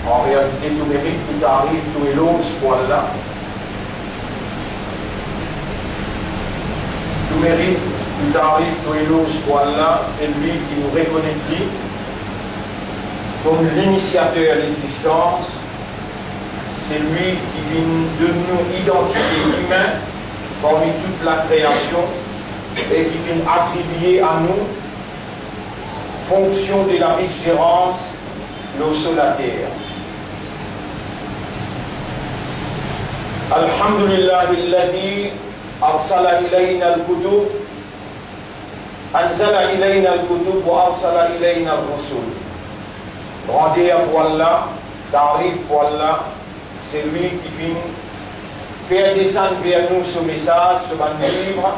En réalité, tout mérite, tout arrive, tout est l'eau, ce point-là. Tout mérite, tout arrive, tout est l'eau, ce point-là. C'est lui qui nous reconnaît comme l'initiateur de l'existence. C'est lui qui vient de nous identifier humains parmi toute la création et qui vient attribuer à nous fonction de la vigilance l'eau sur la terre. Alhamdulillah alladhi arsala ilayna al-kutub anzala ilayna al-kutub wa arsala ilayna al-rusul. Grandeur pour Allah, tarif pour Allah, c'est lui qui vient faire descendre vers nous ce message, ce bon livre,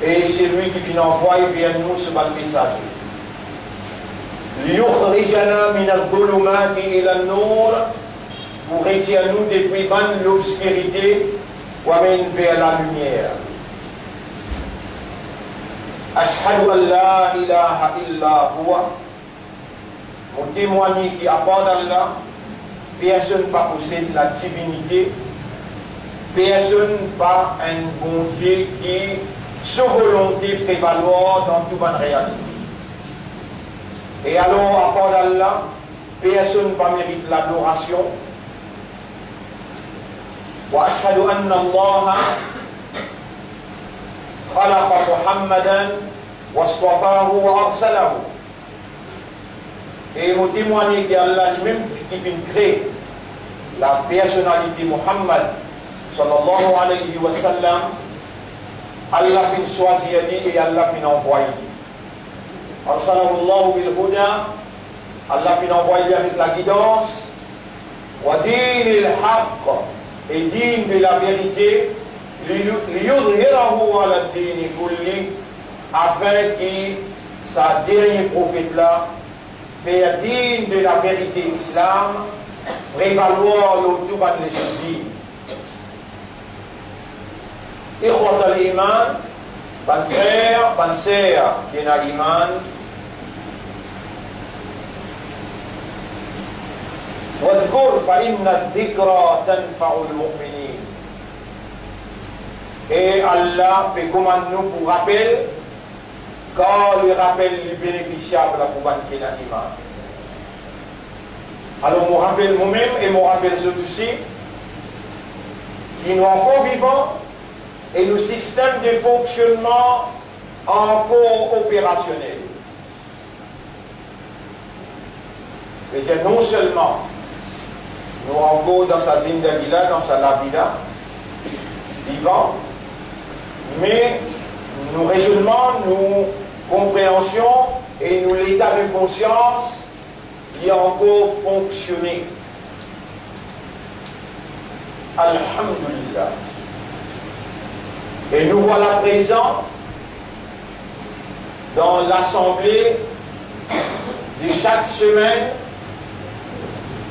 et c'est lui qui vient envoyer vers nous ce bon message. لِيُخْرِجَنَا مِنَ الظُّلُمَاتِ إِلَى النُّورِ, pour retirer nous depuis l'obscurité ou amène vers la lumière. Ashhadu an la ilaha illa huwa, mon témoigne qui apporte Allah, personne ne possède la divinité, personne pas un bon Dieu qui, sa volonté prévaloir dans toute bonne réalité. Et alors, apporte Allah, personne ne mérite l'adoration. Wa ashhadu anna Allah khalaqa Muhammadan wa astafahu wa arsalahu. Et mon témoigner qu'Allah lui-même qui vient créer la personnalité Muhammad sallallahu alayhi wa sallam, Allah fin choisir et Allah fin envoyer. Arsalahu Allah bil huda, Allah fin envoyer avec la guidance, wa din il haqq, et din de la vérité, liyudhhirahu ala din kulli, afin que sa dernier prophète là faire digne de la vérité islam, prévaloir le tout ban les choses. Ikhwat al-iman, ban frère, ban sœur, qui n'a iman, wadhkur fa inna dhikra tanfa'u al-mu'minin. Et Allah peut commander nous pour rappel, car le rappel est bénéficiable pour ban qui n'a iman. Alors, je me rappelle moi-même et je me rappelle ceux aussi qui sont encore vivants et le système de fonctionnement encore opérationnel. C'est-à-dire non seulement nous encore dans sa zindagila, dans sa labida, vivants, mais nos raisonnements, nos compréhensions et nous l'état de conscience qui a encore fonctionné. Alhamdulillah. Et nous voilà présents dans l'assemblée de chaque semaine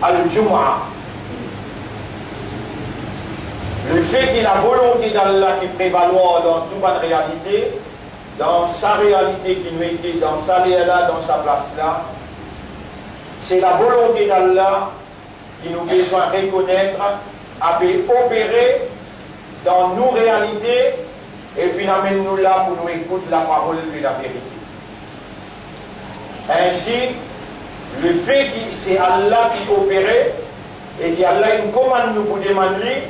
al-Jum'ah. Le fait que la volonté d'Allah qui prévaloir dans toute bonne réalité, dans sa réalité qui nous était, dans sa réalité, dans sa place là, c'est la volonté d'Allah qui nous besoin de reconnaître, à opérer dans nos réalités et finalement nous là pour nous écouter la parole de la vérité. Ainsi, le fait que c'est Allah qui opérait et qu'Allah une commande nous pour demander,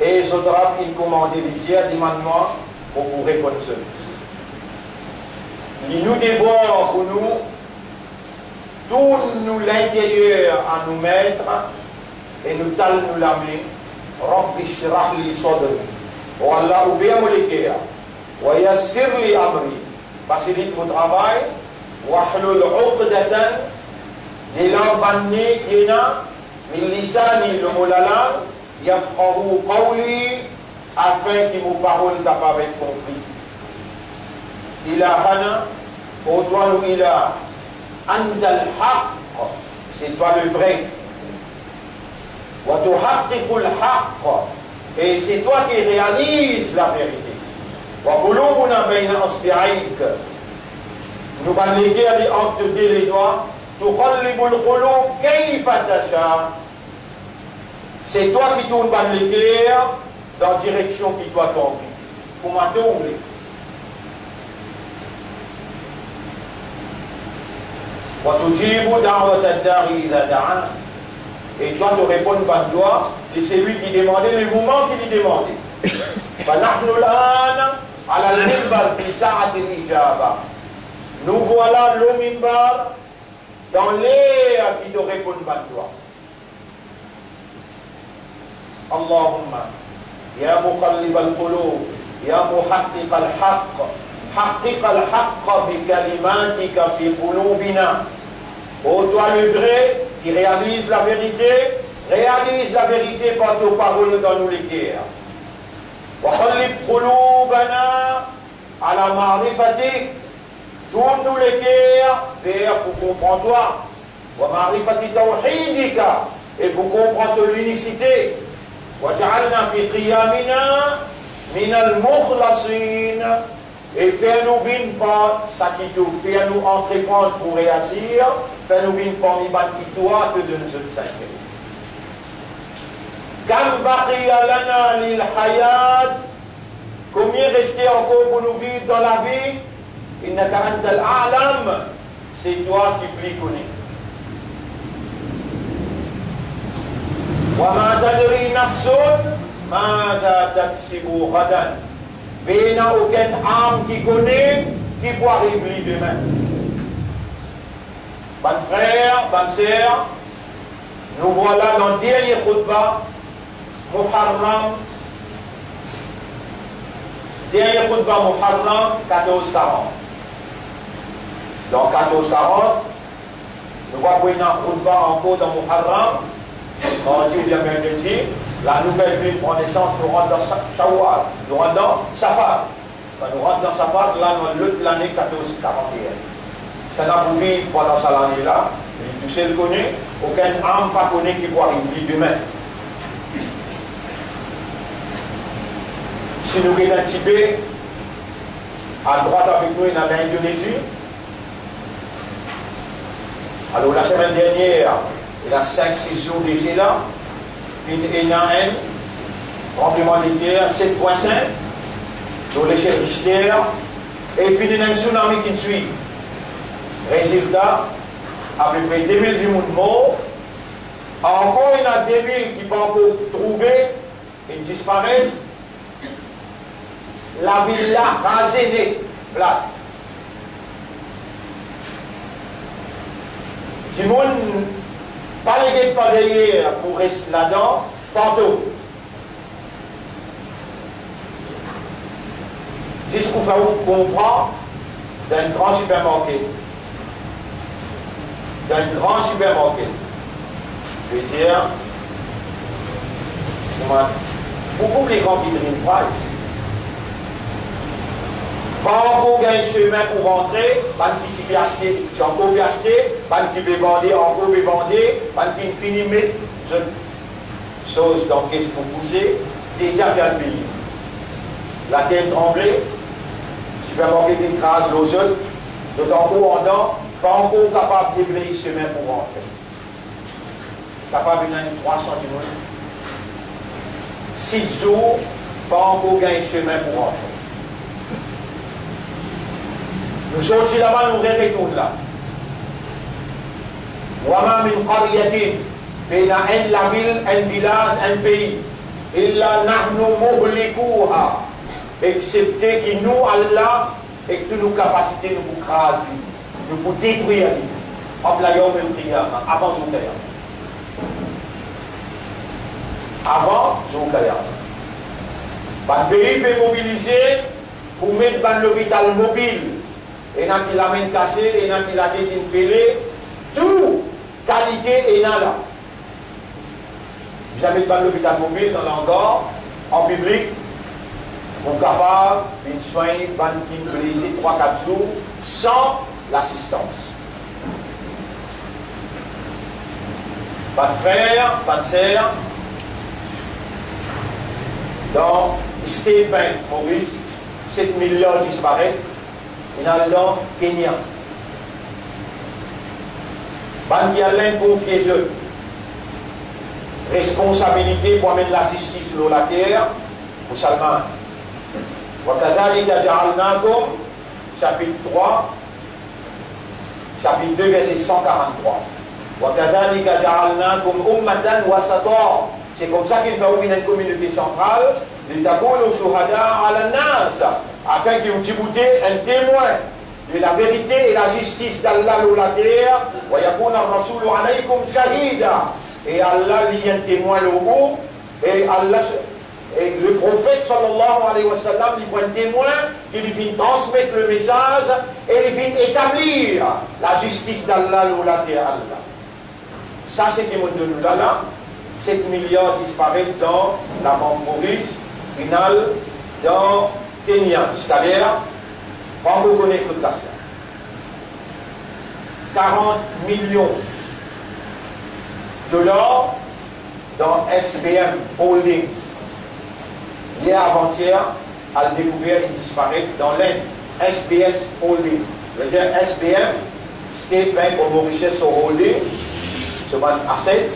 et Zodrab il commande les demande-moi pour répondre seul. Il nous dévore pour nous tout nous l'intérieur à nous mettre et nous tal nous la main. Rabbi shrah li sadri. Oh Allah, ouvre mon cœur. Wa yassir li amri. Facilite mon travail. Wa hlul uqdatan li l'ambanni kina min lisani le mot la langue yafqahu qawli afin que mon parole capable d'être compris. Ilahana, au toi nous ilah, andal haqq, c'est toi le vrai. Wa tuhaqqiqul haqq, et c'est toi qui réalises la vérité. Wa qulubuna bayna asbi'ayk, nous allons les guerres des actes de les doigts. C'est toi qui tournes les guerres dans la direction qui doit t'envie. Pour ma tourner. Et toi, tu réponds par toi, et c'est lui qui demandait, le moment qu'il lui demandait. Nous voilà le minbar dans l'air qui te répond par toi. Allahumma, ya muqallib al-qulub, ya muhaqqiq al-haqq, haqqiq al-haqq bi kalimatika fi qulubina. Ô toi le vrai, qui réalise la vérité par tes paroles dans nos cœurs. Wa qallib qulubana ala ma'rifatik. Tourne-nous les cœurs vers pour comprendre toi. Wa ma'rifati tawhidika, et pour comprendre l'unicité. Waj'alna fi qiyamina min al-mukhlasin, et fais-nous vivre par ça qui te fait nous entreprendre pour réagir, fais-nous vivre parmi qui toi que de nous sincères. Kam baqiya lana lil hayat, combien restait encore pour nous vivre dans la vie? Innaka antal a'lam, c'est toi qui plus connais. Wa ma tadri nafsun mada taksibu ghadan. Mais il n'y a aucune âme qui connaît qui peut arriver demain. Bonne frère, bonne sœur, nous voilà dans le dernier khutbah, Muharram, dernier khutbah Muharram, 1440. Dans 1440, nous voyons une khutbah encore dans Muharram, mardi ou bien mercredi. La nouvelle lune prend naissance, nous rentrons dans Shawwal, nous rentrons dans Safar. Quand nous rentrons dans Safar, là, nous lutte l'année 1441. Ça n'a pas vu pendant cette année-là, tu sais le connaît, aucun âme pas connaît qui peut arriver demain. Si nous regardons un Tibet, à droite avec nous, il y a l'Indonésie. Alors, la semaine dernière, il y a 5-6 jours d'ici là. Il y a un tremblement de terre 7.5 dans l'échelle Richter, et il finit un tsunami qui suit. Résultat, à peu près 2000 morts. Encore il y a 2000 qui ne peuvent encore trouver, ils disparaissent. La ville là, rasée, plate. Si mon pas les guettes par derrière pour rester là-dedans, fantôme. C'est ce qu'on fait comprendre d'un grand supermarché. D'un grand supermarché. Je veux dire, beaucoup plus grand qu'il une price. Pas encore un chemin pour rentrer, pas qui s'y peut acheter, tu as encore pu acheter, pas qui peut vendre, encore peut vendre, pas qui finit mettre cette chose dans qu'est-ce pour pousser, déjà bien le pays. La terre tremblée, supermarché d'écrase l'ozone, d'autant encore en dedans, pas encore capable de déblayer ce chemin pour rentrer. Capable de 300 km. 6 jours, pas encore un chemin pour rentrer. Nous sortis là-bas, nous retournons là. Wama min qaryatin, bina la ville, un village, un pays. Illa nahnu muhlikuha. Excepté que nous, Allah, et que nos capacités nous craser, nous pour détruire. Avant Zoukaya. Avant Zoukaya. Le pays peut mobiliser pour mettre dans l'hôpital mobile. Et dans qui l'amène cassé, et dans qui la tête inférée, tout qualité est là. Jamais pas l'hôpital mobile dans l'angor, en public, on est capable de soigner une blessée 3-4 jours sans l'assistance. Pas de frère, pas de sœur. Donc, Stéphane Maurice, 7 millions disparaissent. Il y a dans Kenya. Ban qui a confié eux. Responsabilité pour amener la justice sur la terre, pour Salman. وَكَذَلِكَ جَعَلْنَاكُمْ chapitre 3, chapitre 2, verset 143. وَكَذَلِكَ جَعَلْنَاكُمْ أُمَّةً وَسَطًا. C'est comme ça qu'il faut une communauté centrale, لِتَكُونُوا شُهَدَاءَ عَلَى النَّاسِ, afin que vous débouttez un témoin de la vérité et la justice d'Allah sur la terre. وَيَكُونَ الرَّسُولُ عَلَيْكُمْ شَهِيدًا. Et Allah lit un témoin au bout, et Allah, et le prophète sallallahu alayhi wa sallam, il prend un témoin qui lui vient transmettre le message et il vient établir la justice d'Allah sur la terre. Allah. Ça, c'est ce que nous donne là. 7 milliards disparaissent dans la banque Maurice, finale dans Kenya, c'est-à-dire, quand vous connaissez tout ça, 40 millions de dollars dans SBM Holdings. Hier avant-hier, a découvert une disparaît dans l'Inde. SBS Holdings. Je veux dire SBM, State Bank of Mauritius Holdings, ce ban asset,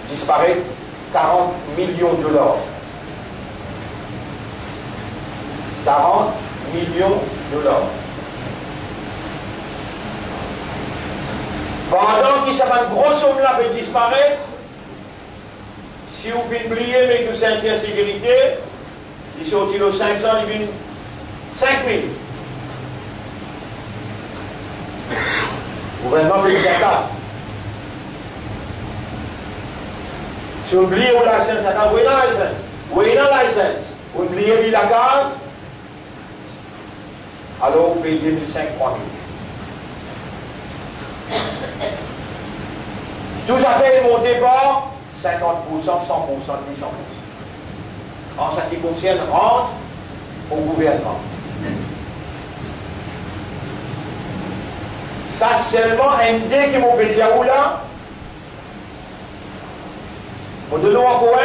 disparaît 40 millions de dollars. 40 millions de dollars. Pendant que ça va une grosse somme là peut disparaître, si vous faites oublier mais tout ceinture sécurité, il sortit le 500, il vient 5000. Le gouvernement fait une casse. Si vous oubliez la licence, ça va une licence. Vous avez une licence. Vous oubliez la case, alors vous payez 2005, 3000. Tout ça fait monter par 50%, 100%, 200%. En ce qui concerne rente au gouvernement. Ça seulement un dé qui m'a pété à là. Pour de nous encore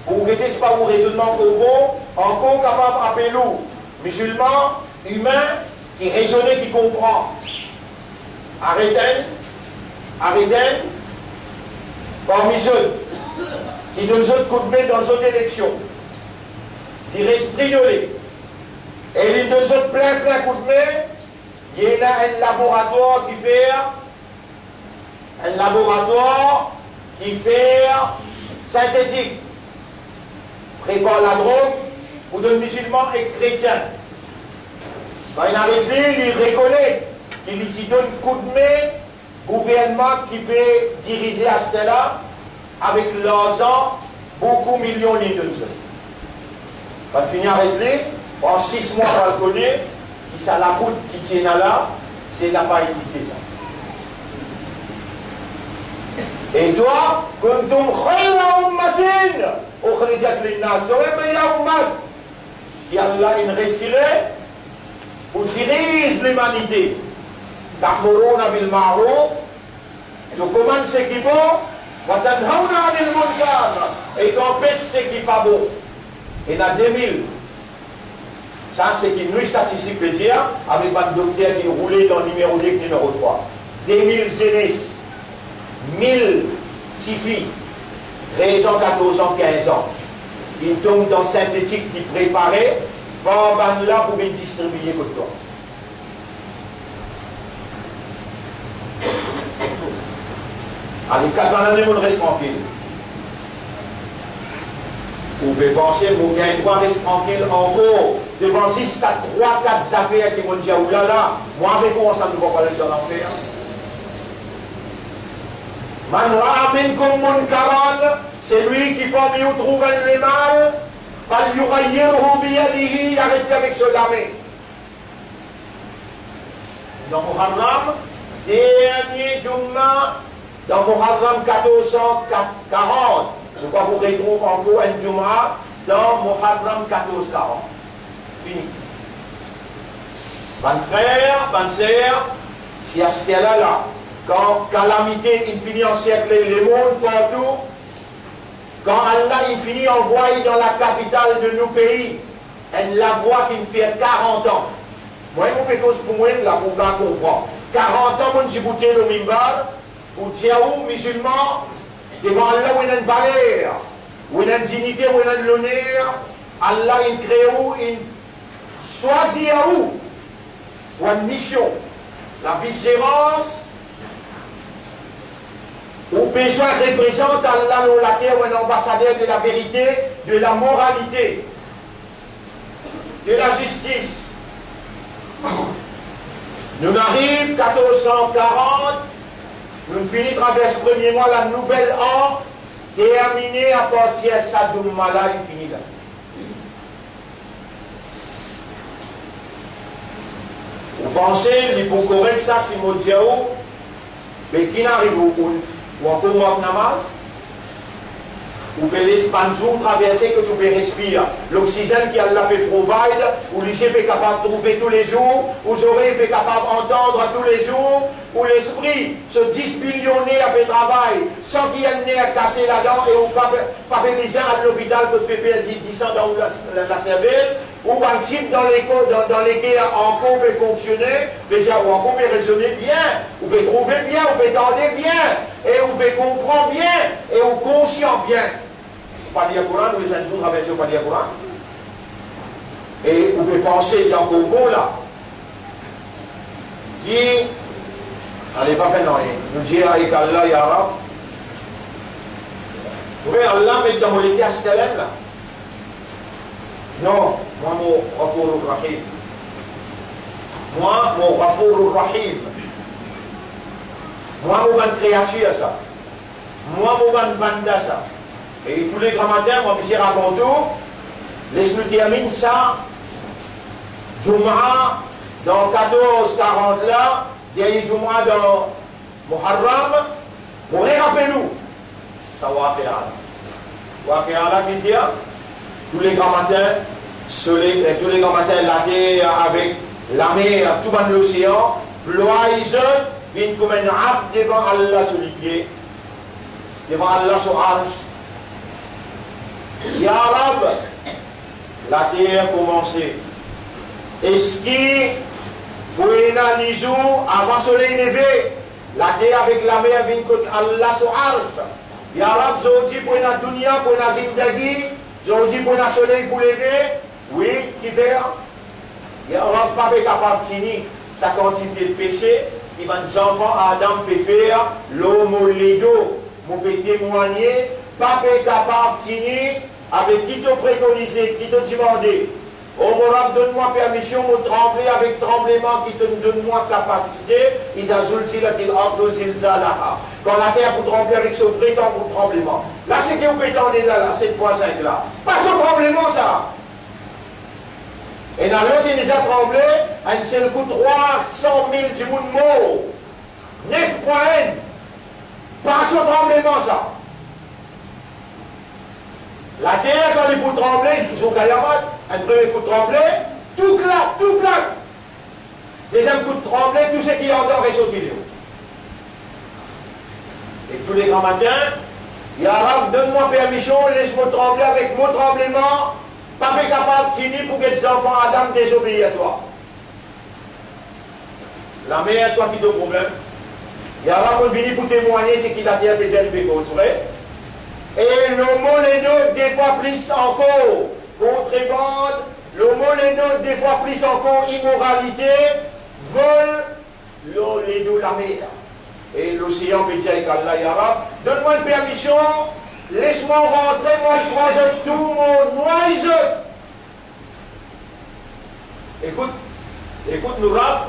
pour vous guetter, ce n'est pas un raisonnement pour bon, encore capable d'appeler nous, musulmans, humains, qui raisonnent, qui comprennent. Arrêtez, parmi eux, qui donnent un coup de main dans une élection. Ils restent triolés. Et ils donnent plein coup de main. Il y a un laboratoire qui fait synthétique. Prépare la drogue pour les musulmans et chrétiens. Quand il arrive, il reconnaît qu'il s'y donne coup de main, gouvernement qui peut diriger à cela avec l'argent, beaucoup de millions de dollars. Quand il finit avec lui, en 6 mois, on le connaît, qui ça la coûte qui tient là, c'est la parité ça. Et toi, kuntum khayra ummatin ukhrijat linnas, toi même il y a ummat qui Allah in retiré pour dirige l'humanité. Ta'muruna bil ma'ruf, tu commandes ce qui est bon, wa tanhauna 'anil munkar, et tu empêches ce qui n'est pas bon. Et dans 2000, ça c'est qui nous statistiques peut dire, avec un docteur qui roulait dans le numéro 2 et numéro 3. 2000 jeunesse, 1000 petites filles, 13 ans, 14 ans, 15 ans. Ils tombent dans synthétique qui préparait, par là pour bien distribuer comme toi. Allez, 4 ans l'année, on reste tranquille. Vous pouvez penser, vous gagnez droit, reste tranquille encore. Devant 6 à 3, 4 affaires qui vont dire, oulala, moi avec vous, ça ne va pas aller dans l'enfer. Man ra'a minkum munkaran, c'est lui qui parmi vous trouve le mal, fal yughayyirhu biyadihi, arrête avec ce lamé. Dans Muharram, dernier Jumma, dans Muharram 1440, je crois qu'on retrouve encore un Jumma dans Muharram 1440. Fini. Mon frère, ma sœur, si à ce cas-là, quand calamité infinie en siècle le monde partout, quand Allah infini envoie dans la capitale de nos pays, elle la voit qui fait 40 ans. Moi, je peux pour moi, la pour comprendre. 40 ans, mon Djibouti, le Mimbar, pour dire aux musulmans, devant Allah, où il y a une valeur, où il y a une dignité, où il y a de l'honneur, Allah, il crée où, il choisit à où, pour une mission, la vigilance, où besoin représente Allah dans la terre, ou un ambassadeur de la vérité, de la moralité, de la justice. Nous arrivons 1440, nous finissons travers ce premier mois, la nouvelle an, terminée à partir de Sadoum Mala, il finit là. Vous pensez, il faut correct ça, si mon Dieu, mais qui n'arrive ou encore moi namaz, ou peut l'espace jour traverser que tu peux respirer. L'oxygène qui Allah peut provide, ou les yeux peut capable de trouver tous les jours, ou les oreilles peut capable d'entendre tous les jours, ou l'esprit se 10 billionner avec travail, sans qu'il y ait un nerf cassé là-dedans, et ou pas besoin à l'hôpital que tu peux perdre 10 ans dans la cervelle, ou un type dans lesquels encore peut fonctionner, déjà, ou encore peut raisonner bien, ou peut trouver bien, ou peut tendre bien, et ou peut comprendre bien, et ou conscient bien. Pas dire Coran, nous les injures traversés au pas dire Coran. Et vous pouvez penser, il y a encore bon là, qui, allez pas faire rien, nous dire avec Allah, Ya Rab, vous voyez, Allah met dans mon état Stelem là. Non, moi mon Ghafour Rahim. Moi mon Ghafour Rahim. Moi mon ban créature ça. Moi mon ban banda ça. Et tous les grands matins, moi, je raconte tout, laisse-nous terminer ça, Jum'a, dans 14-40 là, dernier Jum'a dans Muharram, vous rappelez-nous, ça va faire là. Va faire là, qui dit, tous les grands matins, tous les grands matins, la terre avec la mer, tout dans l'océan, ploise, viennent comme un arbre devant Allah sur les pieds, devant Allah sur l'arche. Ya Rab, la terre a commencé. Est-ce qu'il pour les jours avant le soleil levé, la terre avec la mer vient contre Allah sur l'arche. Ya Rab, je dis pour la dunya, pour la zindagi, je dis pour le soleil pour lever, oui, qui fait. Ya Rab, pas capable de finir sa quantité de péché, il va des enfants, Adam peut faire, l'homme au ledo, mon peut témoigner, pas capable de finir. Avec qui te préconisé, qui te demandé, oh mon Rab, donne-moi permission, me trembler avec tremblement, qui te donne-moi capacité, quand la terre vous trembler avec ce vrai temps pour tremblement. Là, c'est que vous pétendez là, 7.5 là. Pas ce tremblement, ça. Et dans l'autre, il déjà tremblé, un seul coup 300 000 du monde mort. 9.1. Pas ce tremblement, ça. La terre, quand il peut trembler, toujours Kayamat, un premier coup de trembler, tout claque, tout claque. Deuxième coup de trembler, tout ce qui est en dehors est sorti de haut. Et tous les grands matins, Ya Rab, donne-moi permission, laisse-moi trembler avec mon tremblement, pas fait capable de finir pour que les enfants Adam désobéissent à toi. La mère, toi qui te problème. Ya Rab, on vient pour témoigner ce qui t'a bien fait de pécos, vrai? Et le moléno, des fois plus encore, contrebande, le moléno, des fois plus encore, immoralité, vol, l'oléno, la mer. Et l'océan peut dire avec Allah, Ya Rab, donne-moi une permission, laisse-moi rentrer, moi je croise tout mon noise. Écoute nous Rab,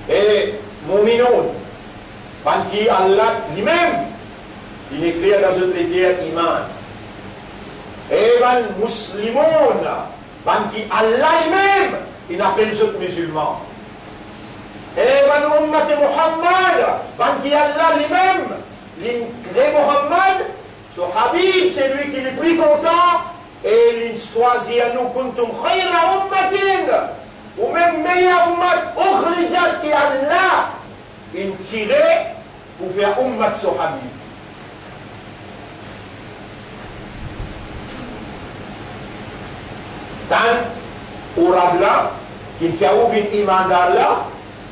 et mon minon, qui Allah lui-même, il écrit dans une prière iman. Et les musulmans, qui Allah lui-même, il appelle les autres musulmans. Et les ummat Muhammad, qui Allah lui-même, il crée Muhammad, son Habib, c'est lui qui est le plus content, et il choisit à nous, kuntum khayra ummatin, ou même meilleur ummat, ukhrijat qui Allah, il tirait pour faire ummat son Habib. Dan orang là qui fait ouvrir iman d'Allah,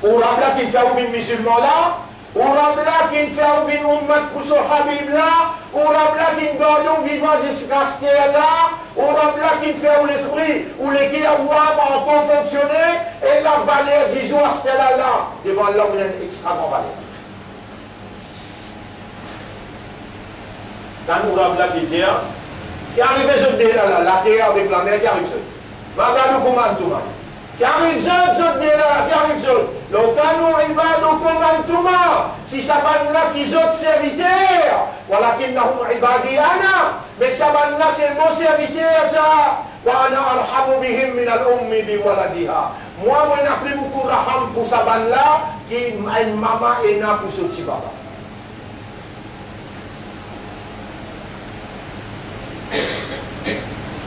orang là qui fait ouvrir musulman là, ou Rabla qui fait une ummat pour son Habib là, ou Rabla qui garde vivant jusqu'à ce qu'elle là, ou Rabla qui fait l'esprit, ou les qui en peut fonctionner, et la valeur du jour à ce qu'elle là, devant l'homme, il y a une extra grande valeur. Quand nous Rabla qui dit, qui arrive ce la terre avec la mer, qui arrive ce. Magadou comment tout le monde. Qui arrive zot de là, qui arrive zot. L'okano ibadou komantuma. Si ça va là, qui zot serviteur. Voilà qu'il n'a pas ibadiana. Mais ça va là, c'est mon serviteur, ça. Wa ana arhamu bihim min al-ummi bi waladiha. Moi, on a pris beaucoup de raham pour ça va là, qui est une maman et n'a pour ce petit baba.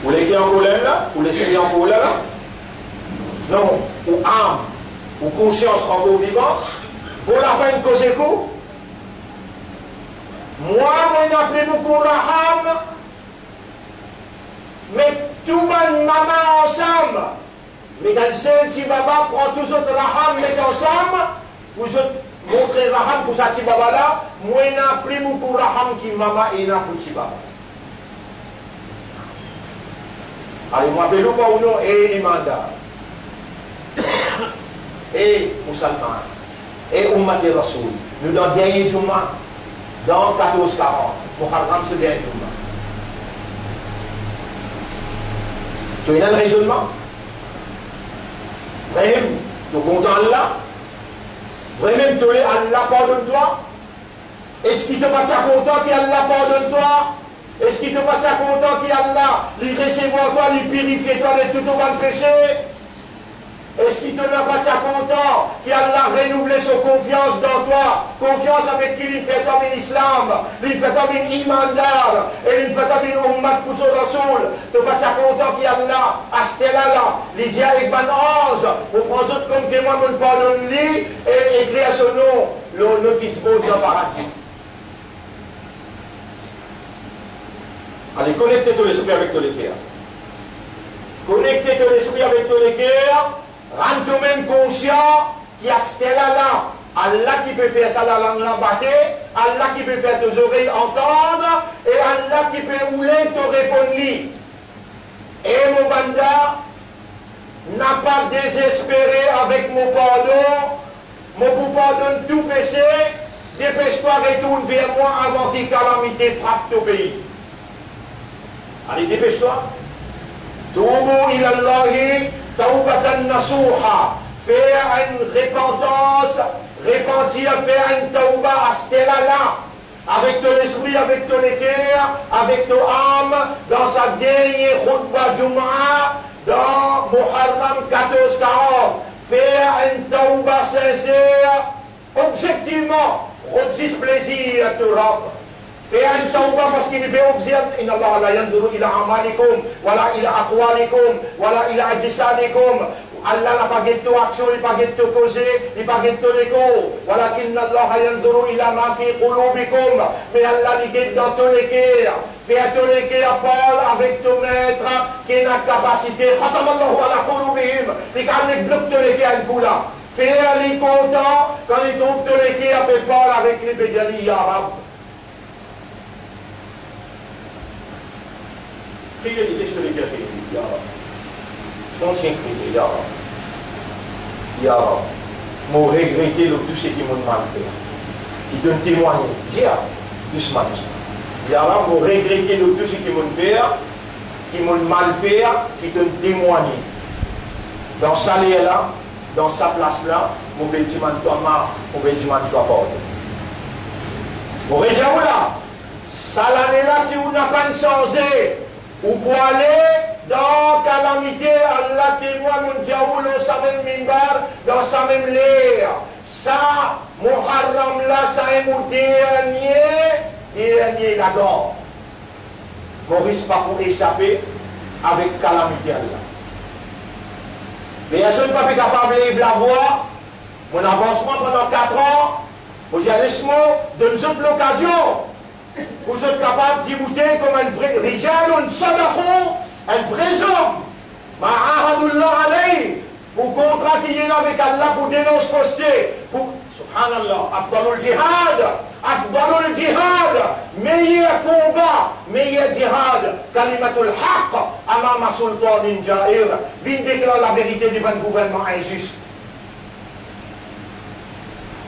Vous les qui en problème là? Vous les qui en problème là? Non, ou âme, ou conscience en beau vivant, vaut la peine que j'écoute. Moi, on a pris beaucoup de raham, mais tout le monde maman ensemble. Mais quand c'est un petit baba, prend tous autres raham, met ensemble, vous montrez raham pour ce petit baba là, moi, on a pris beaucoup de raham qui maman et n'a pour petit baba. Allez, moi, appelez-le pas ou non, et imanda. Et musulman, et Ummat et Rasoul. Nous dans le dernier Jumma, dans 1440, Muharram ce dernier Jumma. Tu as un raisonnement? Vraiment, tu es content Allah? Vraiment, tu es Allah pardonne-toi? Est-ce qu'il te va content qu'Allah pardonne-toi? Est-ce qu'il te va content qu'Allah lui recevoir toi, lui purifier toi de tout aucun péché? Est-ce qu'il te n'a pas content qu'Allah renouvelé son confiance dans toi? Confiance avec qui il fait comme un islam, il fait comme un imandar, et il fait comme un ummat pour son rasoul. Tu vas content qu'Allah, à ce là, il dit avec ban ange, on prend autres comme témoin, on pardonne lui, et écrit à son nom, le notice board dans le paradis. Allez, connectez tous les esprits avec tous les cœurs. Connectez tous les esprits avec tous les cœurs. Rends toi-même conscient qu'il y a ce là, Allah qui peut faire ça la langue l'embattre, Allah qui peut faire tes oreilles entendre, et Allah qui peut rouler te répondre. Et mon banda n'a pas désespéré avec mon pardon, mon pardon tout péché, dépêche-toi, retourne vers moi avant que calamité frappe ton pays. Allez, dépêche-toi. Toubu ilallahi taubatan nasuha. Faire une repentance, repentir, faire une tauba à ce là, avec ton esprit, avec ton cœur, avec ton âme, dans sa dernière khutbah Jum'a, dans Muharram 1440. Faire une tauba sincère, objectivement, redis plaisir à ton Rabb. Faire une tauba parce qu'il est observé. Inna Allah la yanzuru ila amalikum, wala ila aqwalikum, wala ila ajsadikum. Allah n'a pas guetté action, il n'a pas guetté causé, il n'a pas guetté l'écho. Voilà qu'inna Allah yanzuru ila ma fi qulubikum. Mais Allah lui guette dans tous les cœurs. Fais tous les cœurs, parle avec ton maître qui a la capacité. Khatamallahu ala qulubihim. Il ne bloque tous les cœurs un coup là. Fais les contents quand il trouve tous les cœurs, fait parle avec les béjali, ya Rab. Priez les sur les cœurs, ya Rab. On tient crier, ya Rab. Ya Rab. M'ont regretté tout ce qui m'ont mal fait. Ils donnent témoigner. Dia, doucement. Ya Rab, m'ont regretté tout ce qui m'ont fait, qui m'ont mal fait, qui donnent témoigner. Dans sa lieu là, dans sa place là, mon bédiment de toi marre, mon bédiment de toi porte. Vous voyez où là? Ça l'année là, si vous n'avez pas changé, ou pour aller dans calamité, Allah témoigne mon diaoul dans sa même minbar, dans sa même l'air. Ça, Muharram là, ça est mon dernier là-dedans. On risque pas pour échapper avec calamité Allah. Mais il y a ceux qui ne sont pas capables de vivre la voie, mon avancement pendant 4 ans, moi j'ai laissé-moi de nous autres l'occasion. Vous êtes capable d'y bouter comme un vrai rijal, un sadaqo, un vrai homme. Ma'ahadullah alayh. pour contrat qui est avec Allah pour dénoncer fausseté, pour subhanallah, afdalul jihad, meilleur combat, meilleur jihad, kalimatul haqq, amama sultanin jair, vient déclarer la vérité devant le gouvernement injuste.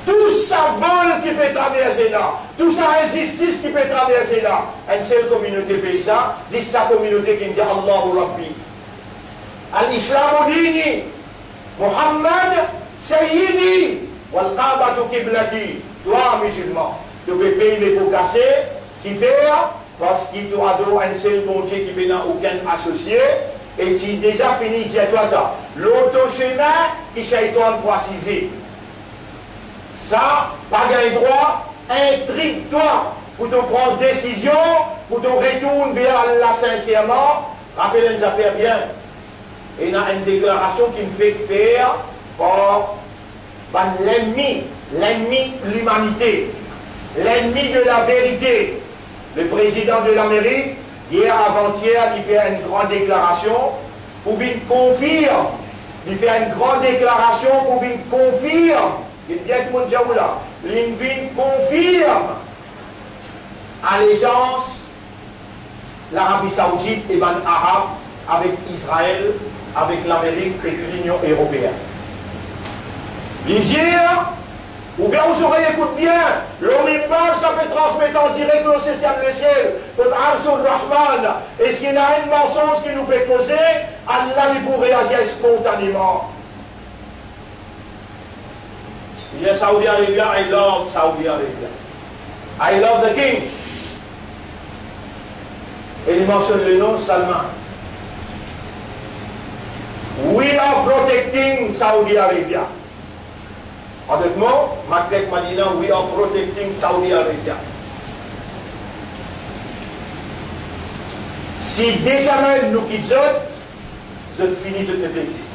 Tout ça vol qui peut traverser là, tout ça injustice qui peut traverser là, une seule communauté paysanne, c'est sa communauté qui dit Allahu Rabbi. Al-Islam dini, Muhammad Sayyidi, wal Kaabatu Kiblati, toi musulman, tu peux payer les pots cassés, qui fait, parce qu'il doit avoir un seul bon Dieu qui n'a aucun associé, et tu déjà fini, dis-toi ça, l'auto-chemin qui shaitan précisé. Ça, pas gain droit, intrigue-toi pour te prendre décision, pour te retourner vers Allah sincèrement. Rappelez les affaires bien. Et il y a une déclaration qui me fait faire par l'ennemi de l'humanité, l'ennemi de la vérité. Le président de l'Amérique, hier, avant-hier, il fait une grande déclaration pour qu'il confirme. Il fait une grande déclaration pour qu'il confirme. Il confirme allégeance l'Arabie Saoudite et ban arabe avec Israël, avec l'Amérique et l'Union européenne. L'Isir, ouvrez vos oreilles, écoute bien, l'Omimbar, ça peut transmettre en direct le 7e échelle, le Arsul Rahman, et s'il y a un mensonge qui nous fait causer, Allah lui pour réagir spontanément. Yes, Saudi Arabia, I love Saudi Arabia. I love the king. Et il mentionne le nom Salman. We are protecting Saudi Arabia. En d'autres mots, Maktek Madina, we are protecting Saudi Arabia. Si des semaines nous quittons, je finis ce que existe.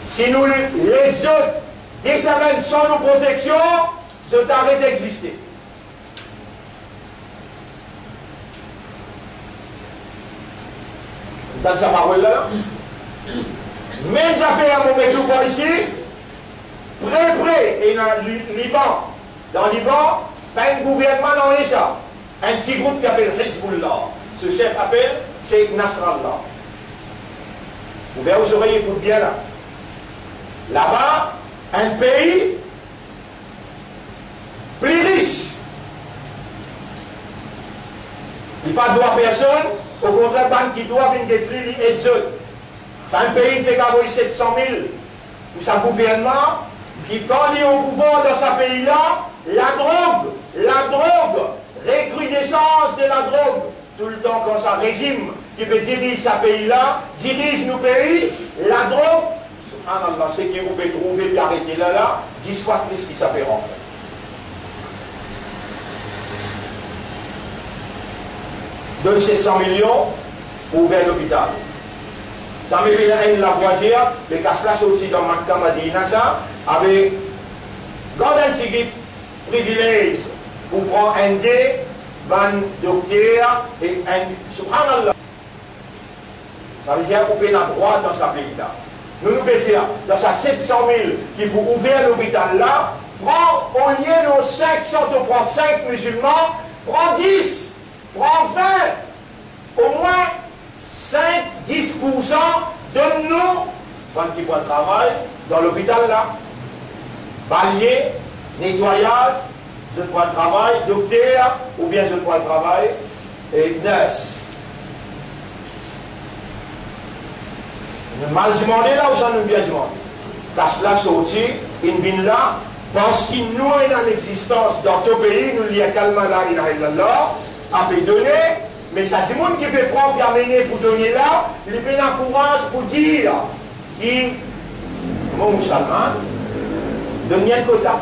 Si nous les autres des semaines sans nos protections, je t'arrête d'exister. Dans sa parole là, même affaires à mon mec par ici, près, et dans le Liban, pas un gouvernement dans les ça. Un petit groupe qui appelle Hezbollah. Ce chef appelle Sheikh Nasrallah. Vous verrez aux oreilles, écoute bien là. Là-bas, un pays plus riche. Il n'y a pas de droit à personne, au contraire, qui doit venir détruire les autres. C'est un pays qui fait qu'avoir 700 000 pour sa gouvernement, qui quand il est au pouvoir dans ce pays-là, la drogue, recrudescence de la drogue, tout le temps quand ça régime qui peut diriger ce pays-là, dirige nos pays, la drogue, subhanallah, ce qui vous pouvez trouver et arrêter là, 10 fois plus qui s'appelle rentrer. Donne 700 millions pour ouvrir l'hôpital. Ça me fait la voiture, les cas-là sont aussi dans Makkah Madina, ça, avec un petit privilège pour prendre un dé, un docteur et un. Subhanallah. Ça veut dire qu'on peut la droite dans ce pays-là. Nous pouvons dire, dans ces 700 000 qui pour ouvrir l'hôpital là, prend au lieu de 500, on prend 5 musulmans, prend 10. Prends 20, au moins 5-10% donne-nous, quand ils vont travailler dans l'hôpital là, balayer, nettoyage, je dois travailler, docteur, ou bien je dois travailler, et nurse. Nous mal demandé là ou ça nous bien demandé. Parce là sorti, une vient là, parce qu'il nous est en existence dans tout pays, nous l'y a calmé la ilaha illallah, a pu donner, mais ça dit monde qui peut prendre et amener pour donner là, il peut avoir courage pour dire qui, mon musulman, donne un quota.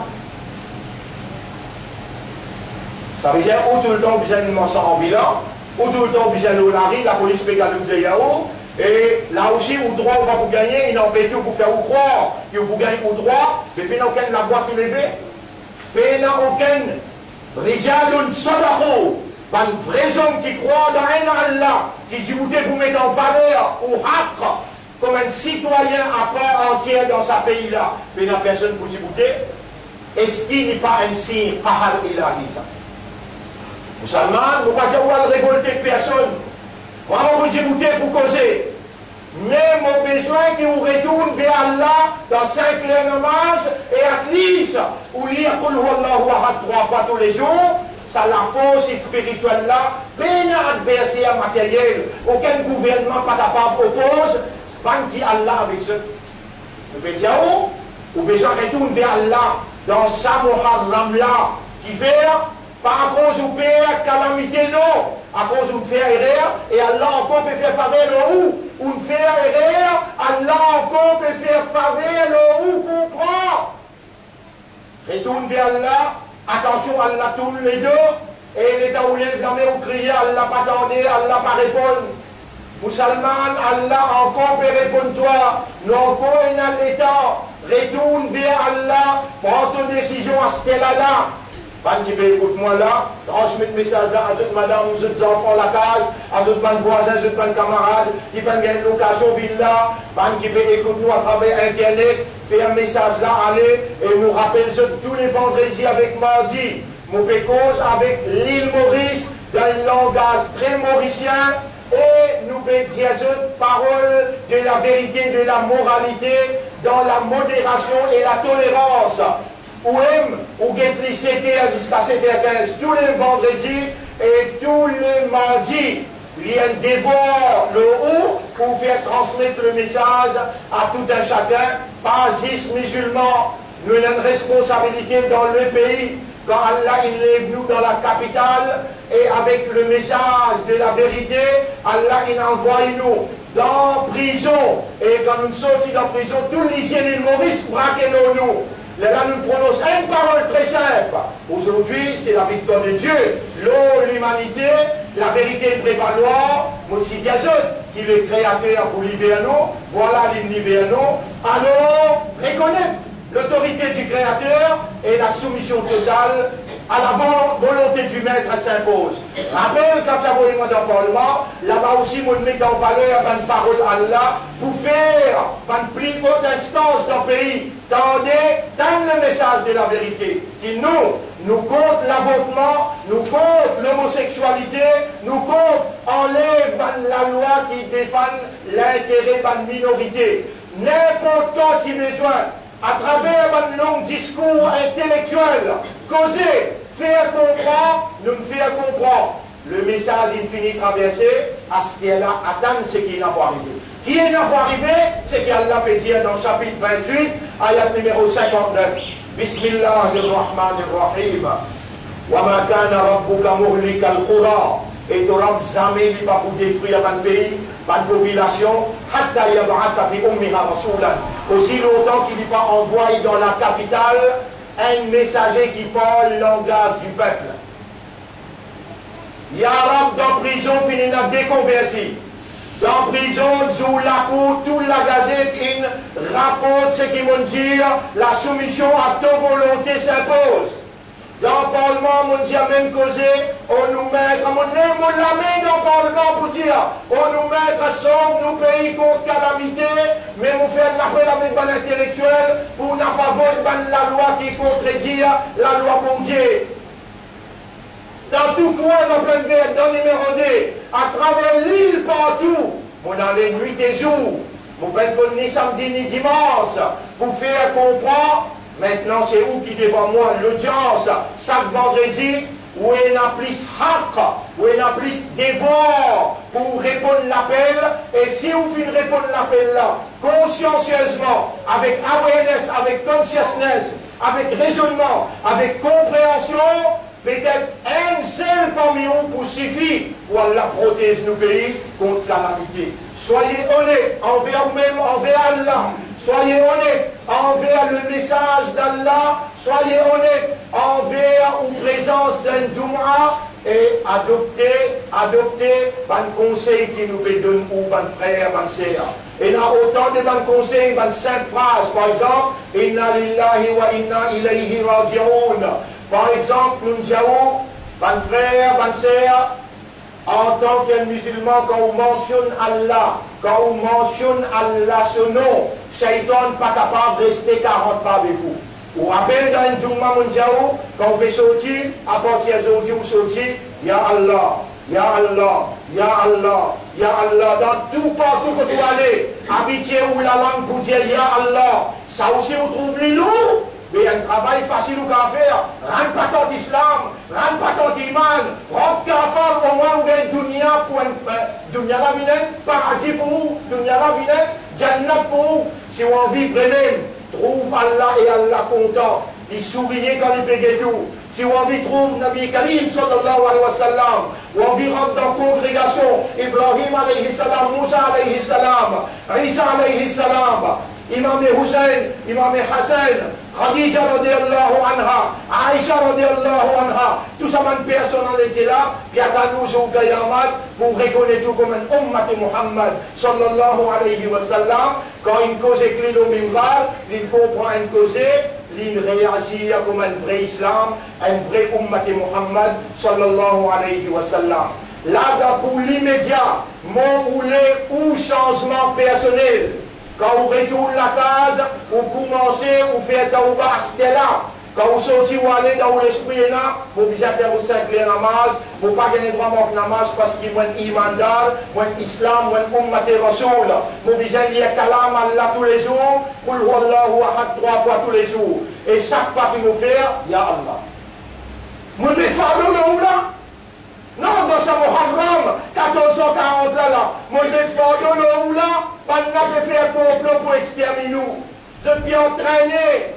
Ça veut dire ou tout le temps besoin de manger en bilan, ou tout le temps besoin de la police peut gagner de Yahoo, et là aussi, au droit, on va vous gagner, il n'en fait tout pour faire vous croire, que vous gagnez au droit, mais il n'y a aucune la voix qui levée, il n'y a aucun rijalun sadaqo. Un vrai homme qui croit dans un Allah, qui dit vous mettre en valeur au haqq, comme un citoyen à part entière dans ce pays-là, mais il n'y a personne pour s'ébouter. Est-ce qu'il n'est pas un signe qahar ilahi ça? Musulman, nous ne pouvons pas dire où elle révolter personne. Moi, on peut s'ébouter pour causer. Mais mon besoin que vous retourne vers Allah dans 5 namaz et à l'église, où lire Qul Huwallahu Ahad 3 fois tous les jours, ça la force spirituelle là, peine adversaire matériel, aucun gouvernement pas capable oppose, c'est qui Allah avec eux. Vous pouvez dire où? Ou besoin retourne vers Allah dans sa Muharram là, qui fait pas à cause du père calamité non, à cause du faire erreur, et Allah encore peut faire faveur le où? Ou faire erreur, Allah encore peut faire faveur le où comprend. Retourne vers Allah, attention, Allah tourne les deux, et l'État où lève la main ou crier, Allah pas attendez, Allah pas répondre. Musulman, Allah encore peut répondre toi, non encore il a l'État, retourne vers Allah, prends ton décision à ce qu'elle-là. Ban qui peut écoute-moi là, transmettre le message là à d'autres madame, aux autres enfants la case, à d'autres voisins, aux autres camarades, qui peuvent gagner l'occasion ville là, ban qui peut écoute-nous à travers internet, faire un message là, aller, et nous rappelle tous les vendredis avec mardi, mon cause avec l'île Maurice, dans un langage très mauricien, et nous pouvons dire parole de la vérité, de la moralité, dans la modération et la tolérance. Ou get les CD jusqu'à 7h15 tous les vendredis et tous les mardis. Il y a un devoir le haut pour faire transmettre le message à tout un chacun, pas juste musulmans. Nous avons une responsabilité dans le pays. Quand Allah il lève nous dans la capitale et avec le message de la vérité, Allah il envoie nous dans prison. Et quand nous sortons dans prison, tous les îles Maurice braquent nous. Là, nous prononçons une parole très simple. Aujourd'hui, c'est la victoire de Dieu. L'eau, l'humanité, la vérité prévaloir. Moussi Diazot, qui est le créateur pour libérer nous. Voilà libérer nous. Alors, reconnaître l'autorité du créateur et la soumission totale à la volonté du maître s'impose. Rappelle, quand ça voyait moi dans le Parlement, là-bas aussi, on met en valeur une parole à Allah pour faire une plus haute instance dans le pays. Tendez, donne le message de la vérité. Qui nous compte l'avortement, nous compte l'homosexualité, nous compte enlève la loi qui défend l'intérêt de la minorité. N'importe quand il besoin, à travers un long discours intellectuel, causer, faire comprendre, nous faire comprendre. Le message infini traversé, à ce qu'elle a atteint ce qui n'a pas arrivé. Qui n'a pas arrivé, c'est qu'Allah peut dire dans le chapitre 28, ayat numéro 59. Bismillahirrahmanirrahim. Wa ma kana rabbuka muhlikal qura. Et ton Rab jamais n'est pas pour détruire un pays, une population, hatta yab'atha fi ummiha rasulan. Aussi longtemps qu'il n'est pas envoyé dans la capitale un messager qui parle le langage du peuple. Ya Rab dans prison fini n'a déconverti. Dans prison, sous la cour, toute la gazette, il rapporte ce qui vont dire, la soumission à ta volonté s'impose. Dans le Parlement, on dit à même causé, on nous met, comme on aime, on la met dans le Parlement pour dire, on nous met à sauver nos pays contre calamité, mais on fait l'appel avec un intellectuel pour n'a pas voter la loi qui contredit la loi pour Dieu. Dans tout coin, dans plein de verre, dans le numéro 2, à travers l'île partout, on a les nuits et jours, on ne peut ni samedi ni dimanche, pour faire comprendre. Maintenant, c'est où qui devant moi l'audience, chaque vendredi, où il y a plus haq, où il y a plus devoir pour répondre l'appel. Et si vous finissez répondre l'appel là, consciencieusement, avec awareness, avec consciousness, avec raisonnement, avec compréhension, peut-être un seul parmi vous pour suffire pour Allah protéger nos pays contre calamité. Soyez honnêtes envers vous-même, envers Allah. Soyez honnêtes envers le message d'Allah. Soyez honnêtes envers la présence d'un Jum'a et adoptez un conseil qui nous peut donner ou un frère, un sœur. Et il y a autant de bons conseils, de simples phrases. Par exemple, Inna lillahi wa inna ilayhi raji'un. Par exemple, nous disons, un frère, une sœur, en tant qu'un musulman, quand on mentionne Allah, quand on mentionne Allah son nom, Shaitan pas capable de rester 40 pas avec vous. Vous rappelez dans une Jumma Munjaou, quand on peut sortir, à partir d'aujourd'hui, vous sortir, Ya Allah, Ya Allah, Ya Allah, Ya Allah, dans tout partout que vous allez, habituez ou la langue pour dire Ya Allah, ça aussi vous trouvez lourd. Mais il y a un travail facile à faire. Rentre pas ton islam, rentre pas ton iman, rentre qu'à faire au moins où il y a une dunya pour un dunya la vinaine, paradis pour vous, dunya la vinaine, jannat pour vous. Si vous en vivez vraiment, trouve Allah et Allah content. Il souriait quand il payait tout. Si vous envie trouve Nabi Karim sallallahu alayhi wa sallam, ou envie rentre dans la congrégation, Ibrahim alayhi salam, Moussa alayhi salam, Isa alayhi salam, Imam Hussein, Imam Hassan, Khadija radiallahu anha, Aisha radiallahu anha, tout ça, man personnalité là, puis à nous au Qayamat, vous reconnaissez tout comme un ummat Muhammad sallallahu alayhi wa sallam, quand une cause est clé au mimbar, il comprend une cause, il réagit comme un vrai islam, un vrai ummat Muhammad sallallahu alayhi wa sallam. Là, pour l'immédiat, mon ou changement personnel. Quand vous retournez la case, vous commencez, vous faites Taouba, c'était là. Quand vous sortez, vous allez dans l'esprit là, vous devez faire vos 5 clés namaz, vous pas gagner droit à namaz parce qu'il y a un imandar, un islam, un ummat rasoul. Vous devez lire kalam Allah tous les jours, Qul huwallahu ahad 3 fois tous les jours. Et chaque pas qu'il vous fait, Ya Allah. Vous devez faire le là. Non, dans ce Muharram, 1440 là, moi je vais faire le là, maintenant je vais faire un complot pour exterminer nous. Depuis entraîné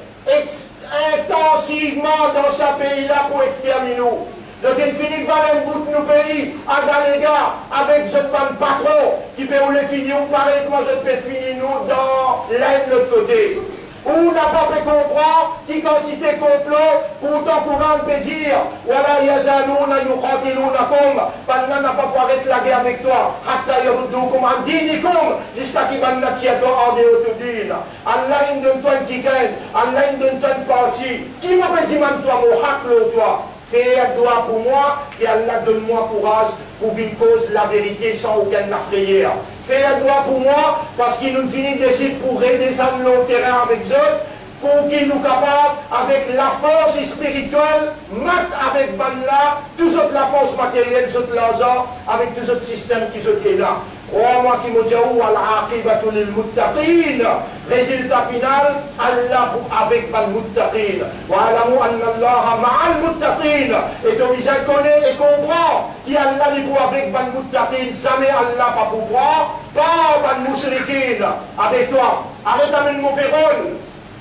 intensivement dans ce pays-là pour exterminer nous. Je vais finir par un bout de nos pays, à Galéga, avec ce patron qui peut nous les finir, ou pareil que moi je peux finir nous dans l'un de l'autre côté. Ou n'a pas pu comprendre qui quantité complot, pourtant courant peut dire voilà yazalouna yuqatilunakum, pendant n'a pas pu arrêter la guerre avec toi, hatta yurdukum an dinikum, jusqu'à qui va n'a tia toi en déotudine. Allah il donne toi une kikaine, Allah il donne toi une partie. Qui m'a dit man toi mon haklo toi? Fais un doigt pour moi et Allah donne-moi courage pour une cause la vérité sans aucune frayeur. Fais un doigt pour moi parce qu'il nous finit décide pour redescendre le terrain avec eux, pour qu'il nous capable avec la force spirituelle, mat avec Banla, tous autres la force matérielle, tous autres l'argent, avec tous autres systèmes qui sont là. Crois-moi qui me dit al-aqibatu lil muttaqin. Résultat final, Allah avec ban muttaqin. Wa alamu anna Allah ma'al muttaqin. Et donc il connaît et comprend qui Allah est pour avec ban muttaqin. Jamais Allah pas pour prendre, pas ban musrikin. Avec toi, arrête avec mon rôle.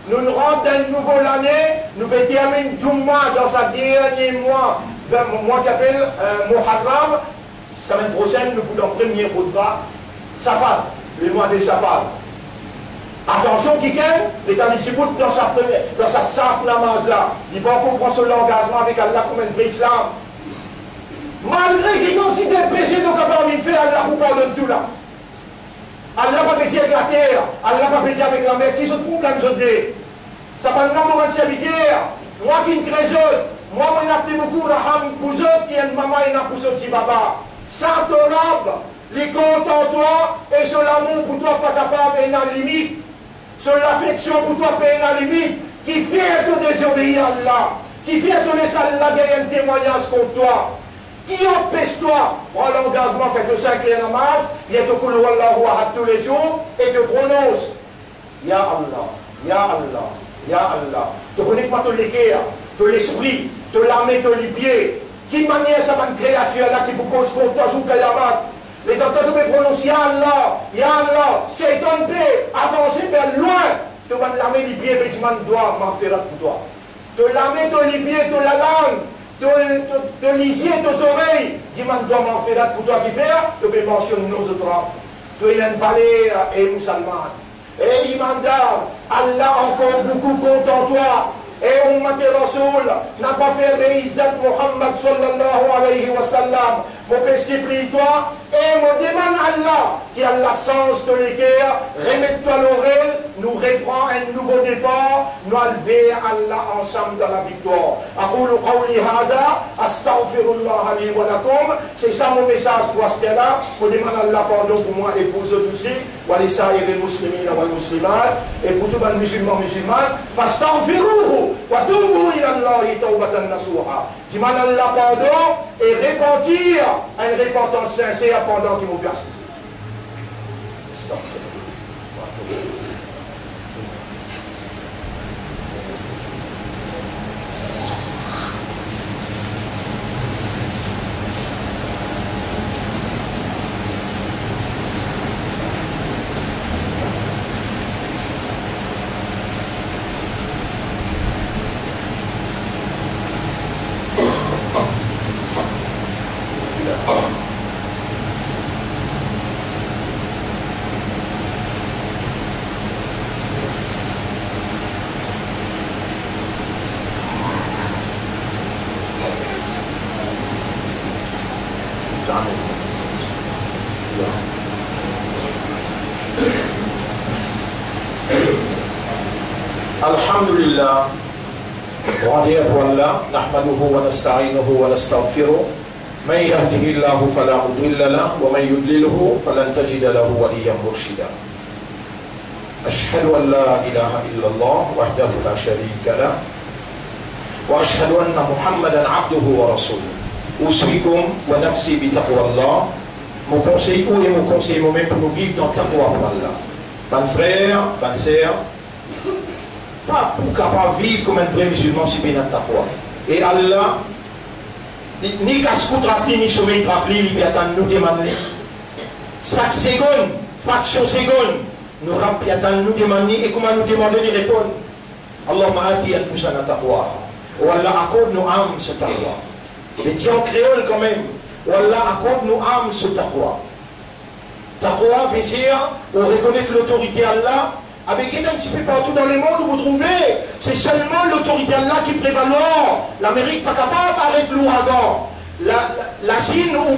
Nous nous rentrons dans une nouvelle année, nous allons terminer Jumma dans sa dernier mois, mois qui appelle Muharram. Semaine prochaine, nous pouvons premier khutbah, Safar, le mois de Safar. Attention, quelqu'un, l'État de dans sa saf namaz là, il va comprendre son engagement avec Allah comme un vrai islam. Malgré qu'il continue de pécher, donc il fait Allah pour pardonner tout là. Allah va pécher avec la terre, Allah va pécher avec la mer, qui se trouve là, nous autres. Ça va nous rendre une guerre. Moi qui ne crée moi, je n'ai beaucoup raham pour eux qui ont maman et n'a pour ce petit baba. Sans ton rab, les comptes en toi et sur l'amour pour toi pas capable et la limite, sur l'affection pour toi pas la limite, qui fait te désobéir à Allah, qui fait te laisser Allah gagner un témoignage contre toi, qui empêche toi, prends l'engagement, fais te 5 les namaz, viens te couler Wallahu ahad tous les jours et te prononce Ya Allah, Ya Allah, Ya Allah. Tu connais pas ton l'équerre, ton l'esprit, ton l'armée, ton les pieds. Qui manière ça va une créature là qui vous cause contre toi sous Kayamat. Les docteurs doivent prononcer Ya Allah, Ya Allah. C'est un peu avancer vers loin. Tu vas l'armer les pieds, mais tu dois m'en faire pour toi. Tu l'armer, tu les pieds, tu la langue, tu lisier, tes oreilles. Tu dois m'en faire pour toi qui faire. Tu peux mentionner nos autres. Tu es une vallée et musulmane. Et l'imandar, Allah encore beaucoup content toi. Et Ummat Rasoul n'a pas fait les Izzat Muhammad sallallahu alayhi wa sallam. Mon péché prie toi et me demande Allah qui a la sens de l'équerre, remets-toi l'oreille, nous reprend un nouveau départ, nous aller Allah ensemble dans la victoire. C'est ça mon message pour ce là. Je demande Allah pardon pour moi et pour eux aussi. Et pour tous les musulmans musulmanes. Fastaghfiruhu wa tubu ila Allahi tawbatan nasuha. Demande Allah pardon et repentir à une repentance sincère pendant qu'ils vous persistent. Alhamdulillah, رضي الله نحمده ونستعينه ونستغفره من يهده الله فلا مضل له ومن يضلله فلن تجد له وليا مرشدا أشهد أن لا إله إلا الله وحده لا شريك له وأشهد أن محمدا عبده ورسوله أوصيكم ونفسي بتقوى الله mon conseil ou mon conseil moi-même pour nous vivre dans taqwa Allah. Mon frère, ma sœur, pas pour capable vivre comme un vrai musulman si bien dans taqwa. Et Allah, ni casse-coute rappli, ni sommeil rappli, il attend nous demander. Chaque seconde, fraction seconde, nous attend nous demander et comment nous demander de répondre. Allahumma ati anfusana taqwa. Ou Allah accorde nos âmes ce taqwa. Mais dis en créole quand même. Wallah accorde-nous âme ce taqwa. Taqwa veut dire, on reconnaît que l'autorité Allah, avec un petit peu partout dans le monde où vous trouvez, c'est seulement l'autorité Allah qui prévaloir. L'Amérique pas capable d'arrêter l'ouragan. La Chine ou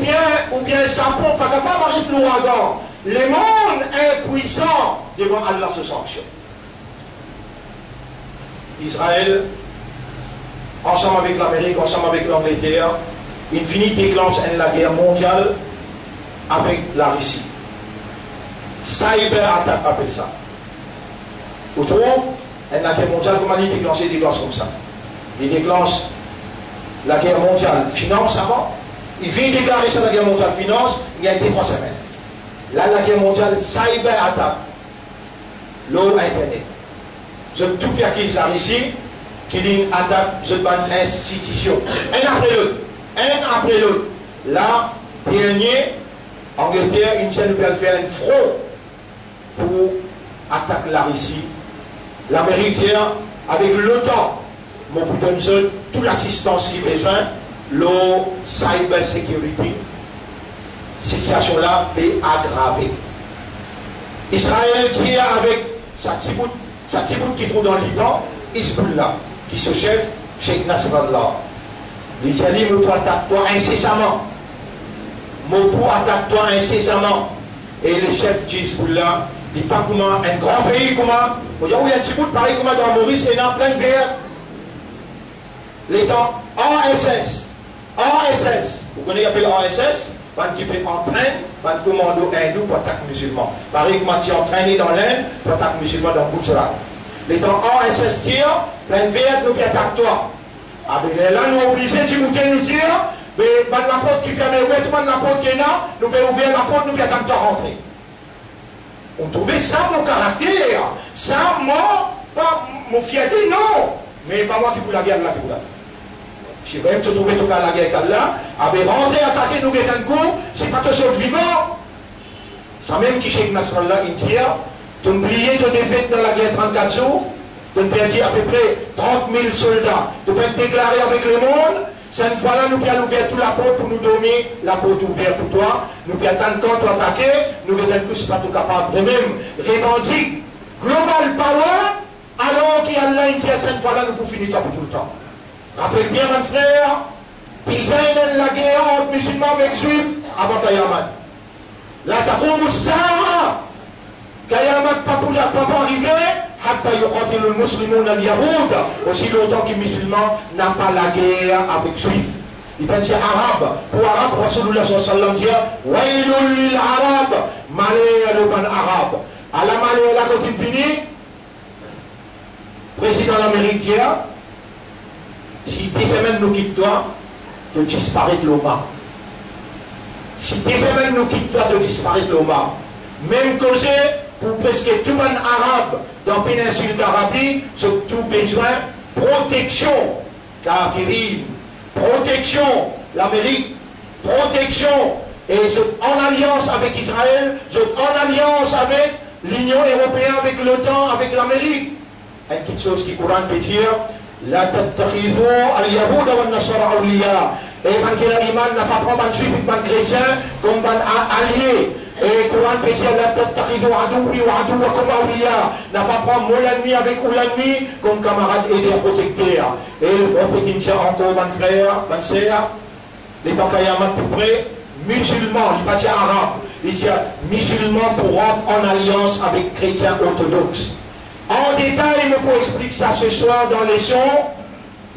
bien le Japon pas capable d'arrêter l'ouragan. Le monde impuissant devant Allah se sanctionne. Israël, ensemble avec l'Amérique, ensemble avec l'Angleterre, Infini déclenche la guerre mondiale avec la Russie. Cyber attaque, appelle ça. Vous trouvez, la guerre mondiale, comment il déclenche comme ça. Il déclenche la guerre mondiale finance avant. Il vient déclarer ça la guerre mondiale finance, il y a été 3 semaines. Là, la guerre mondiale cyber attaque. L'eau Internet. Je tout piqué la Russie, qui dit une attaque, je banne l'institution. Un après l'autre. Un après l'autre. Là, dernier, Angleterre, une chaîne peut faire un front pour attaquer la Russie. L'Amérique, avec l'OTAN, mon bouton de toute l'assistance qui est besoin, l'eau, cyber security, situation là peut aggraver. Israël tient avec sa petite bout qui trouve dans le Liban, Hezbollah, qui se chef, Sheikh Nasrallah. L'Israël nous attaque toi incessamment. Mopou attaque toi incessamment. Et le chef d'Hezbollah, il dit pas comment un grand pays, comment. Vous voyez où il y a un petit bout de pareil comme dans Maurice et dans plein de verre. Les temps ASS. ASS. Vous connaissez l'appel ASS? Qui peut entraîner, un commando hindou pour attaquer musulman. Pareil comme tu es entraîné dans l'Inde pour attaquer musulman dans Gujarat. Les temps ASS tire, plein de verre, nous qui attaquent toi. Ah ben là, nous obligés de nous dire, mais la porte qui ferme ouverte, la porte qui est là, nous pouvons ouvrir la porte, nous qui attendons de rentrer. On trouvait ça mon caractère, ça moi, pas mon fierté, non, mais pas moi qui pour la guerre, là qui pour la guerre. Si vous te trouvez tout la guerre là, ah ben rentrer, attaquer nous guetter un coup, c'est pas tout seul vivant. Ça même qui chez Nasrallah, il tire, d'oublier de défaite dans la guerre 34 jours. De perdre à peu près 30 000 soldats. De déclarer avec le monde. Cette fois-là, nous pouvons ouvrir toute la porte pour nous donner la porte ouverte pour toi. Nous pouvons attendre quand tu attaquer. Nous pouvons être tous pas tout capables. De même, revendique global power. Alors qu'il y a là une cette fois-là, nous pouvons finir pour tout le temps. Rappelle bien, mon frère. Pisaïnen la guerre entre musulmans avec juifs avant Kayaman. La takoum Sarah. Kayaman, pas arriver. حتى يقاتل المسلمون اليهود. Aussi longtemps que les musulmans n'ont pas la guerre avec les juifs. Il peut dire arabe. Pour arabe, Rasulullah sallallahu alayhi wa sallam dit Wailul lil arab, malheur le ban arabe. À la malheur là quand il finit, président d'Amérique dit si 10 semaines nous quitte toi, de disparaître l'Oma. Si 10 semaines nous quitte toi, de disparaître l'Oma. Même causé pour presque tout le monde arabe dans la péninsule d'Arabie, c'est tout besoin protection, Kafirin, protection, l'Amérique, protection, et en alliance avec Israël, en alliance avec l'Union européenne, avec l'OTAN, avec l'Amérique. Une petite chose qui Coran peut dire, la tattakhidhu al-yahoud wa an-nasara awliya. Et quand l'iman n'a pas pris un juif et un chrétien comme un allié. Et Coran peut dire la tattakhidhu adoui wa adouakum awliya. N'a pas pris mon ennemi avec ou l'ennemi comme camarade et des protecteurs. Et le prophète dit encore, mon frère, mon sœur, les Bakayamat tout près, musulmans, il pas dire arabe, il dit musulmans pour rentrer en alliance avec chrétiens orthodoxes. En détail, je peux expliquer ça ce soir dans les sons,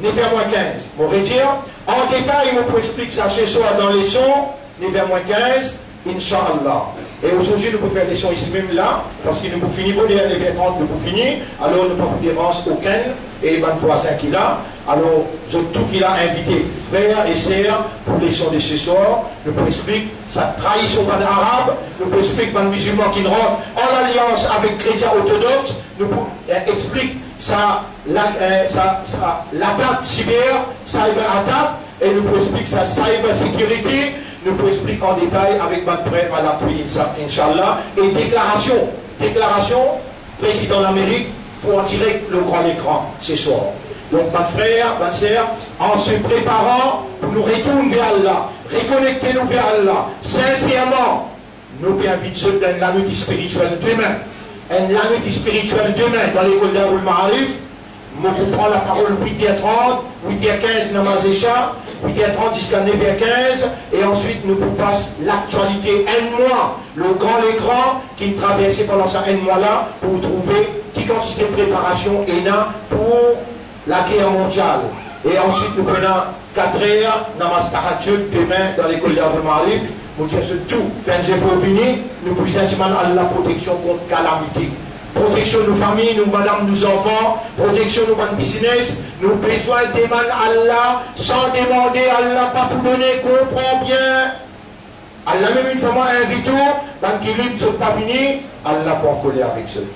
9h-15. Mon dire, en détail, je peux expliquer ça ce soir dans les sons, 9h-15, Inch'Allah. Et aujourd'hui, nous pouvons faire les sons ici même là, parce que nous pouvons finir, pour les 9h30, nous pouvons finir, alors nous ne pouvons pas dérange aucun, et ben voisin qu'il a. Alors, tout qu'il a invité, frères et sœurs, pour les sons de ce soir, nous pouvons expliquer sa trahison par l'arabe, nous pouvons expliquer par le musulman qui rentre en alliance avec les chrétiens orthodoxes, nous pouvons expliquer l'attaque cyber-attaque, et nous pouvons expliquer sa cyber-sécurité, nous pouvons expliquer en détail avec votre preuve à l'appui, Inch'Allah, et déclaration, président d'Amérique, pour en tirer le grand écran ce soir. Donc, mes frères, mes sœurs, en se préparant pour nous retourner vers Allah, reconnecter-nous vers Allah, sincèrement, nous bien vite dans la nuit spirituelle demain. Et la nuit spirituelle demain, dans l'école d'Arul Ma'arif, je vous prends la parole 8h30, 8h15, namaz Isha, 8h30 jusqu'à 9h15, et ensuite nous vous passe l'actualité un mois, le grand écran qui traversait pendant ça un mois-là, pour trouver qui quantité de préparation ENA pour la guerre mondiale. Et ensuite nous prenons 4 heures, namaz tahajjud demain dans l'école d'Arul Ma'arif, nous disons tout, fin de venir, nous puissions demander la protection contre calamité. Protection de nos familles, nos madames, nos enfants, protection de nos business, nous besoin de demander Allah, sans demander Allah, pas pour donner, comprend bien. Allah même une fois invité, dans qui libre ce pas fini, Allah pas en colère avec ceux.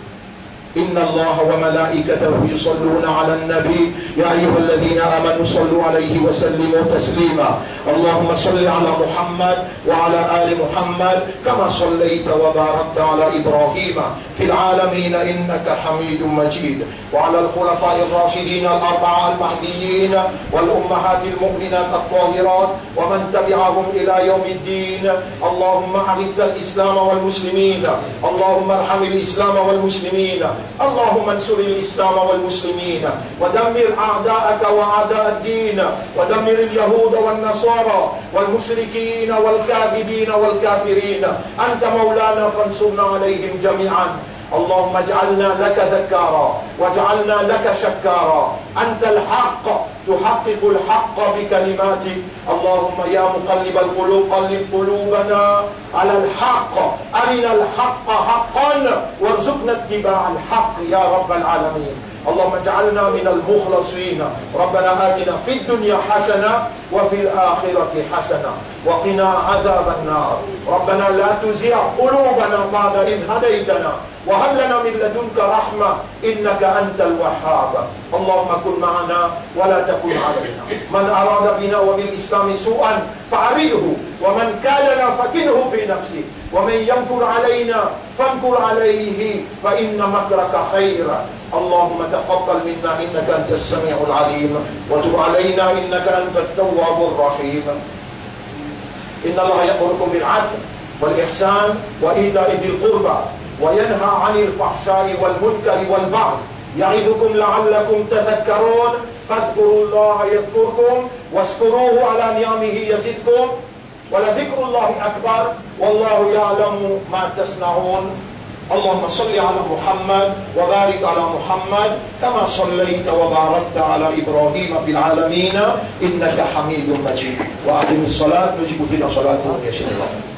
إن الله وملائكته يصلون على النبي يا أيها الذين آمنوا صلوا عليه وسلموا تسليما اللهم صل على محمد وعلى آل محمد كما صليت وباركت على إبراهيم في العالمين إنك حميد مجيد وعلى الخلفاء الراشدين الأربعة المهديين والأمهات المؤمنات الطاهرات ومن تبعهم إلى يوم الدين اللهم أعز الإسلام والمسلمين اللهم ارحم الإسلام والمسلمين اللهم انصر الإسلام والمسلمين ودمر أعداءك وأعداء الدين ودمر اليهود والنصارى والمشركين والكاذبين والكافرين أنت مولانا فانصرنا عليهم جميعا اللهم اجعلنا لك ذكارا واجعلنا لك شكارا أنت الحق تحقق الحق بكلماتك اللهم يا مقلب القلوب قلب قلوبنا على الحق أرنا الحق حقا وارزقنا اتباع الحق يا رب العالمين اللهم اجعلنا من المخلصين ربنا آتنا في الدنيا حسنة وفي الآخرة حسنة وقنا عذاب النار ربنا لا تزغ قلوبنا بعد إذ هديتنا وهب لنا من لدنك رحمة إنك أنت الوهاب اللهم كن معنا ولا تكن علينا من أراد بنا وبالإسلام سوءا فأعرضه ومن كالنا فكنه في نفسه ومن يمكر علينا فامكر عليه فإن مكرك خير اللهم تقبل منا إنك أنت السميع العليم وتب علينا إنك أنت التواب الرحيم إن الله يأمركم بالعدل والإحسان وإيتاء ذي القربى وينهى عن الفحشاء والمنكر والبغي يعظكم لعلكم تذكرون فاذكروا الله يذكركم واشكروه على نعمه يزدكم ولذكر الله أكبر والله يعلم ما تصنعون اللهم صل على محمد وبارك على محمد كما صليت وباركت على إبراهيم في العالمين إنك حميد مجيد. وأقم الصلاة نجيب إلى صلاة يا شيخ الله.